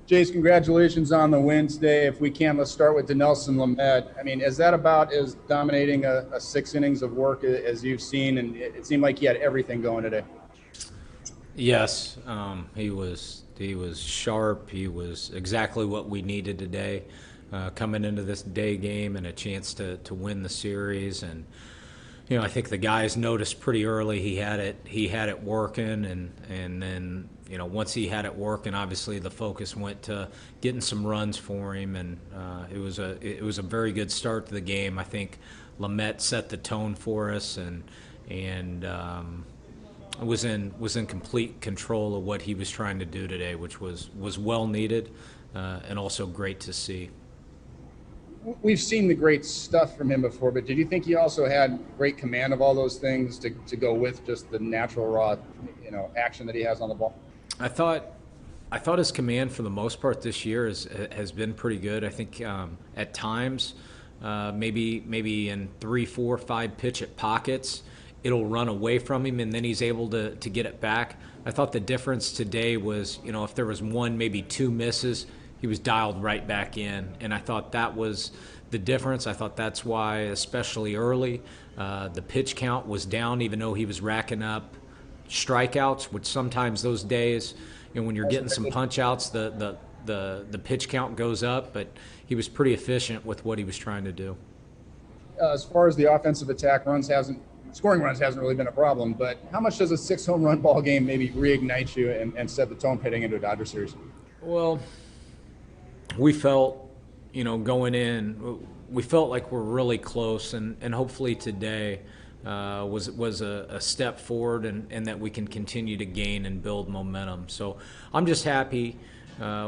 Jayce, congratulations on the win today. If we can, let's start with Dinelson Lamet. I mean, is that about as dominating a 6 innings of work as you've seen? And it seemed like he had everything going today. Yes, he was sharp. He was exactly what we needed today, coming into this day game and a chance to win the series. And I think the guys noticed pretty early he had it working, and then once he had it working, obviously the focus went to getting some runs for him, and it was a very good start to the game. I think Lamet set the tone for us, and was in complete control of what he was trying to do today, which was well needed, and also great to see. We've seen the great stuff from him before, but did you think he also had great command of all those things to go with just the natural raw, action that he has on the ball? I thought his command for the most part this year has been pretty good. I think at times, maybe in 3, 4, 5 pitch at pockets, it'll run away from him, and then he's able to get it back. I thought the difference today was, if there was one, maybe 2 misses, he was dialed right back in, and I thought that was the difference. I thought that's why, especially early, the pitch count was down, even though he was racking up strikeouts, which sometimes those days, when you're getting some punch outs, the pitch count goes up, but he was pretty efficient with what he was trying to do. As far as the offensive attack, scoring runs hasn't really been a problem, but how much does a 6 home run ball game maybe reignite you and set the tone heading into a Dodger series? Well, we felt, going in, we felt like we're really close, and hopefully today was a step forward, and that we can continue to gain and build momentum. So I'm just happy.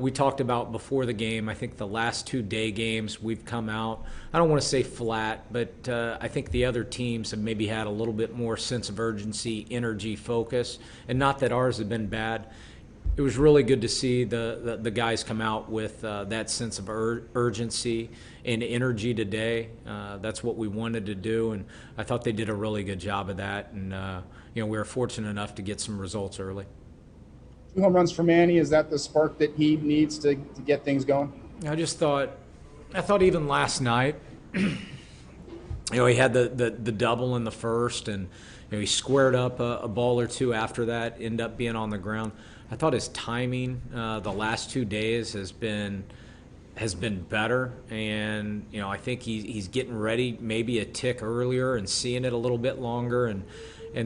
We talked about before the game, I think the last 2 day games we've come out, I don't want to say flat, but I think the other teams have maybe had a little bit more sense of urgency, energy, focus, and not that ours have been bad. It was really good to see the guys come out with that sense of urgency and energy today. That's what we wanted to do, and I thought they did a really good job of that, and we were fortunate enough to get some results early. 2 home runs for Manny, is that the spark that he needs to get things going? I thought even last night, he had the double in the first, and he squared up a ball or 2 after that, ended up being on the ground. I thought his timing the last 2 days has been better, and I think he's getting ready maybe a tick earlier and seeing it a little bit longer, and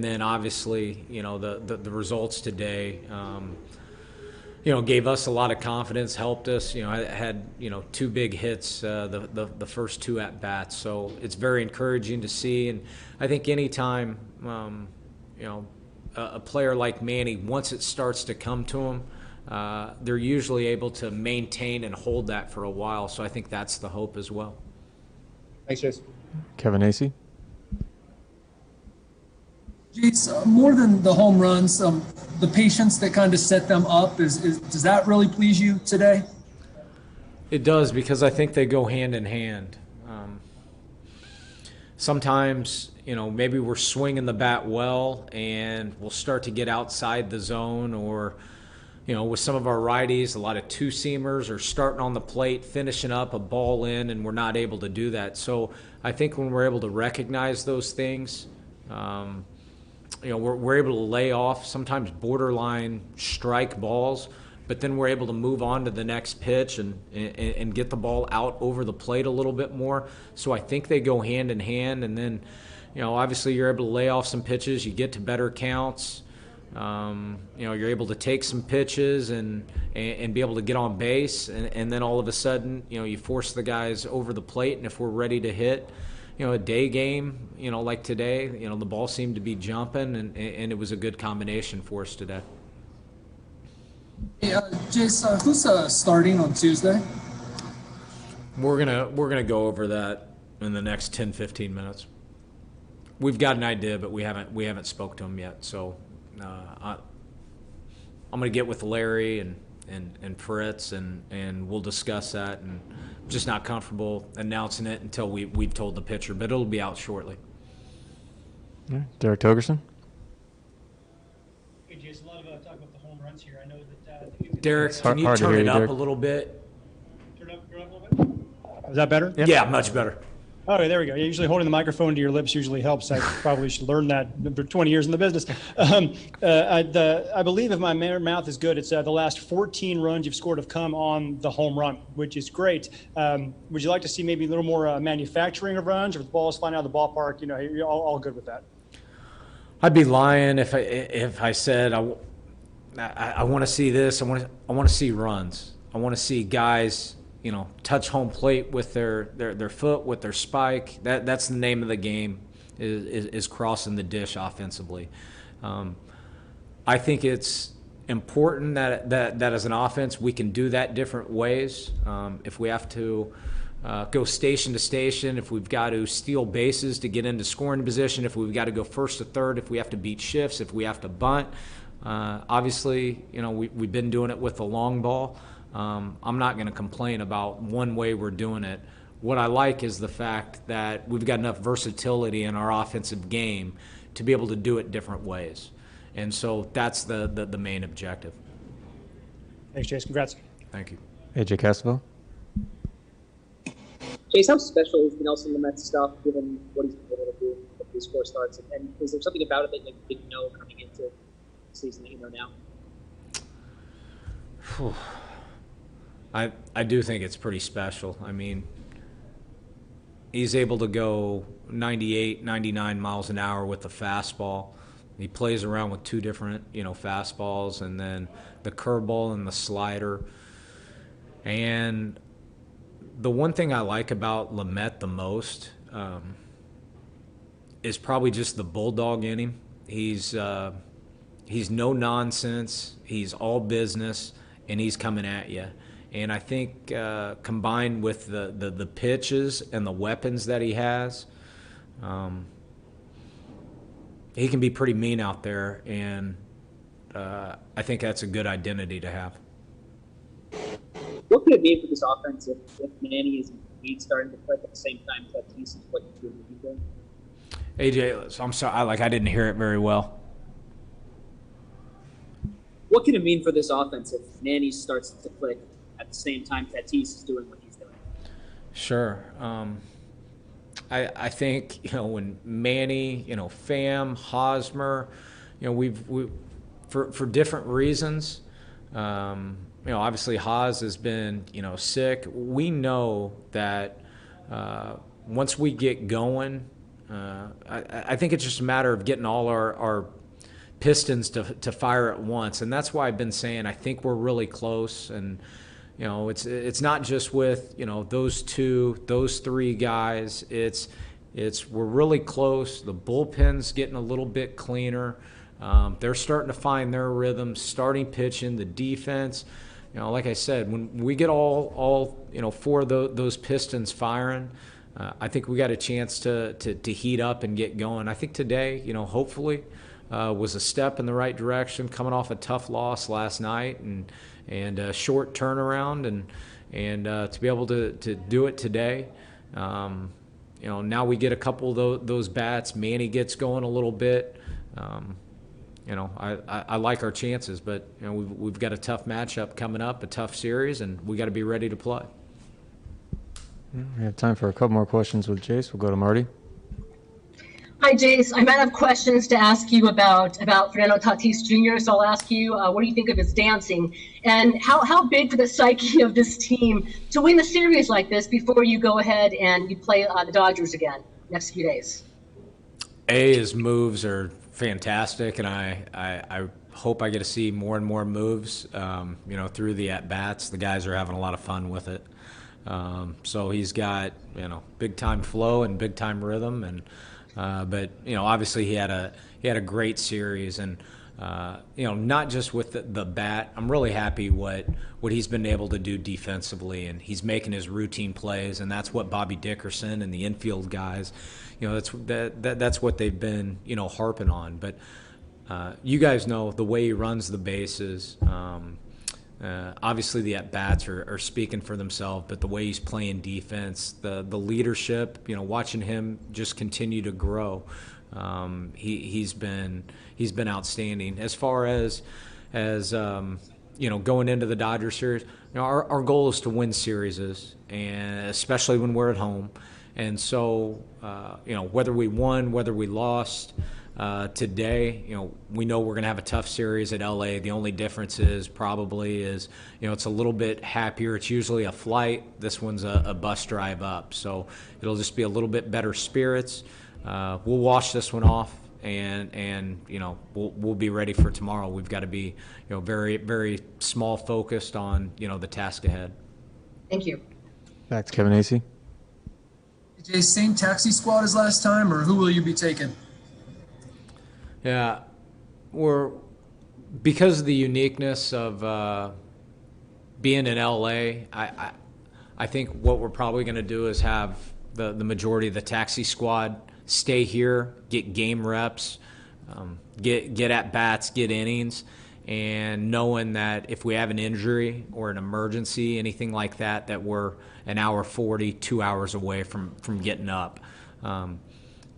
then obviously the results today gave us a lot of confidence, helped us. I had 2 big hits the first 2 at bats, so it's very encouraging to see. And I think anytime a player like Manny, once it starts to come to him, they're usually able to maintain and hold that for a while. So I think that's the hope as well. Thanks, Jayce. Kevin Acee. Jayce, more than the home runs, the patience that kind of set them up, does that really please you today? It does, because I think they go hand in hand. Sometimes, maybe we're swinging the bat well and we'll start to get outside the zone, or, with some of our righties, a lot of 2-seamers are starting on the plate, finishing up a ball in, and we're not able to do that. So I think when we're able to recognize those things, we're able to lay off sometimes borderline strike balls, but then we're able to move on to the next pitch and get the ball out over the plate a little bit more. So I think they go hand in hand, and then, obviously you're able to lay off some pitches, you get to better counts, you're able to take some pitches and be able to get on base, and then all of a sudden, you force the guys over the plate, and if we're ready to hit, a day game, like today, the ball seemed to be jumping, and it was a good combination for us today. Hey, Jayce, who's starting on Tuesday? We're gonna go over that in the next 10-15 minutes. We've got an idea, but we haven't spoke to him yet. So I'm gonna get with Larry and Fritz, and we'll discuss that. And I'm just not comfortable announcing it until we've told the pitcher, but it'll be out shortly. Yeah. Derek Togerson. Hey, Jayce, a lot of talk about the home runs here. I know that you Derek, It's can you hard to turn hear it you, up Derek. a little bit? Turn up a little bit. Is that better? Yeah, much better. Okay, there we go. Yeah, usually holding the microphone to your lips usually helps. I probably should learn that for 20 years in the business. I believe if my mouth is good, it's the last 14 runs you've scored have come on the home run, which is great. Would you like to see maybe a little more manufacturing of runs, or if the ball is flying out of the ballpark, you're all good with that? I'd be lying if I said I want to see this. I want to see runs. I want to see guys, touch home plate with their foot, with their spike. That's the name of the game, is crossing the dish offensively. I think it's important that as an offense we can do that different ways. If we have to go station to station, if we've got to steal bases to get into scoring position, if we've got to go first to third, if we have to beat shifts, if we have to bunt. Obviously, we've been doing it with the long ball. I'm not going to complain about one way we're doing it. What I like is the fact that we've got enough versatility in our offensive game to be able to do it different ways. And so that's the main objective. Thanks, Jayce. Congrats. Thank you. AJ Castro. Jayce, how special is the Nelson Lamet stuff, given what he's been able to do with these 4 starts? And is there something about it that you didn't know coming into the season that you know now? I do think it's pretty special. I mean, he's able to go 98, 99 miles an hour with the fastball. He plays around with 2 different, fastballs, and then the curveball and the slider. And the one thing I like about Lamet the most is probably just the bulldog in him. He's no nonsense. He's all business, and he's coming at you. And I think combined with the pitches and the weapons that he has, he can be pretty mean out there, and I think that's a good identity to have. What could it mean for this offense if Manny is indeed starting to click at the same time Tatis is what you're doing? AJ, I'm sorry, I didn't hear it very well. What can it mean for this offense if Manny starts to click at the same time Tatis is doing what he's doing? Sure. I think, when Manny, Pham, Hosmer, we've for different reasons. Obviously Haas has been, sick. We know that once we get going, I think it's just a matter of getting all our pistons to fire at once, and that's why I've been saying I think we're really close. And it's not just with those 3 guys. It's we're really close. The bullpen's getting a little bit cleaner. They're starting to find their rhythm, starting pitching, the defense. Like I said, when we get all 4 of those pistons firing, I think we got a chance to heat up and get going. I think today, hopefully, was a step in the right direction, coming off a tough loss last night and a short turnaround, and to be able to do it today. Now we get a couple of those bats. Manny gets going a little bit. I like our chances, but we've got a tough matchup coming up, a tough series, and we got to be ready to play. We have time for a couple more questions with Jayce. We'll go to Marty. Hi, Jayce. I might have questions to ask you about Fernando Tatis Jr., so I'll ask you, what do you think of his dancing? And how big for the psyche of this team to win a series like this before you go ahead and you play the Dodgers again next few days? His moves are fantastic, and I hope I get to see more and more moves, through the at-bats. The guys are having a lot of fun with it. So he's got, big-time flow and big-time rhythm, and but obviously he had a great series, and not just with the bat. I'm really happy what he's been able to do defensively, and he's making his routine plays, and that's what Bobby Dickerson and the infield guys, that's what they've been harping on. But you guys know the way he runs the bases. Obviously the at-bats are speaking for themselves, but the way he's playing defense, the leadership, watching him just continue to grow, he's been outstanding. As far as going into the Dodgers series, our goal is to win series, and especially when we're at home. And so, whether we won, whether we lost today, we know we're going to have a tough series at LA. The only difference is it's a little bit happier. It's usually a flight. This one's a bus drive up. So it'll just be a little bit better spirits. We'll wash this one off. And we'll be ready for tomorrow. We've got to be very, very small focused on the task ahead. Thank you. Back to Kevin Acee. Jay, same taxi squad as last time, or who will you be taking? Yeah, because of the uniqueness of being in LA. I think what we're probably going to do is have the majority of the taxi squad stay here, get game reps, get at bats, get innings, and knowing that if we have an injury or an emergency, anything like that, that we're an hour 40, 2 hours away from getting up.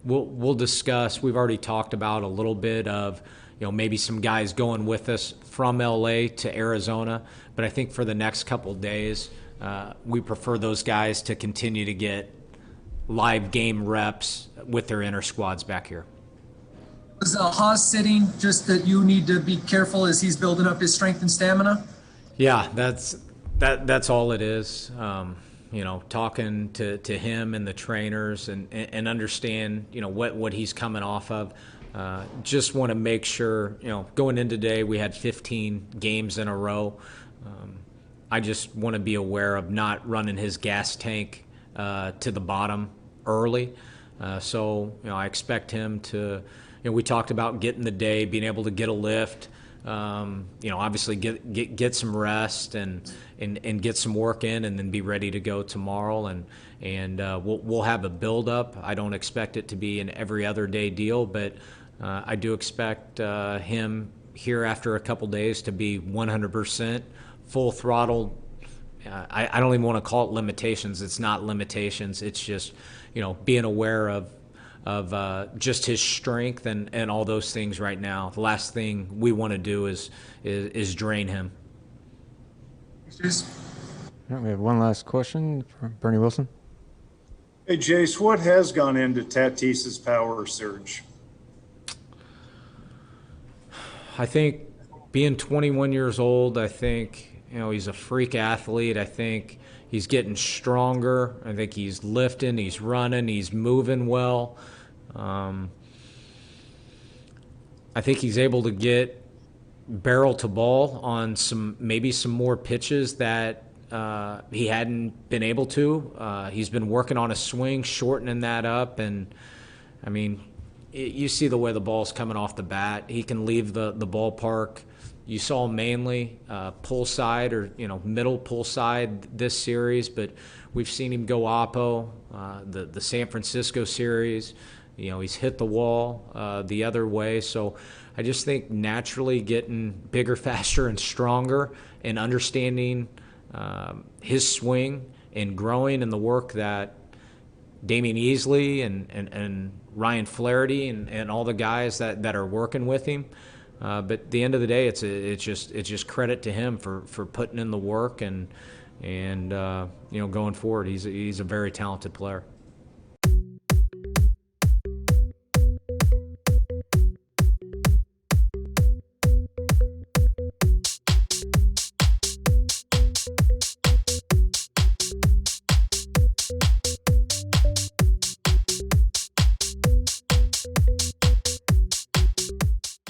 We'll discuss. We've already talked about a little bit of maybe some guys going with us from LA to Arizona, but I think for the next couple of days, we prefer those guys to continue to get live game reps with their inner squads back here. Was Haas sitting just that you need to be careful as he's building up his strength and stamina? Yeah, that's all it is. Talking to him and the trainers and understand, what he's coming off of. Just want to make sure, going in today, we had 15 games in a row. I just want to be aware of not running his gas tank to the bottom early. So I expect him to, we talked about getting the day, being able to get a lift, obviously get some rest and get some work in, and then be ready to go tomorrow. And we'll have a build up. I don't expect it to be an every other day deal, but I do expect him here after a couple days to be 100% full throttle. I don't even want to call it limitations. It's not limitations. It's just, being aware of just his strength and all those things right now. The last thing we want to do is drain him. Jayce? All right, we have one last question from Bernie Wilson. Hey, Jayce, what has gone into Tatis's power surge? I think being 21 years old, I think, he's a freak athlete. I think he's getting stronger. I think he's lifting, he's running, he's moving well. I think he's able to get barrel to ball on maybe some more pitches that he hadn't been able to. He's been working on a swing, shortening that up, and I mean, you see the way the ball's coming off the bat. He can leave the ballpark. You saw mainly pull side or middle pull side this series, but we've seen him go oppo. The San Francisco series, he's hit the wall the other way. So I just think naturally getting bigger, faster, and stronger, and understanding his swing and growing in the work that Damian Easley and Ryan Flaherty and all the guys that are working with him. But at the end of the day, it's just credit to him for putting in the work and going forward. He's a very talented player.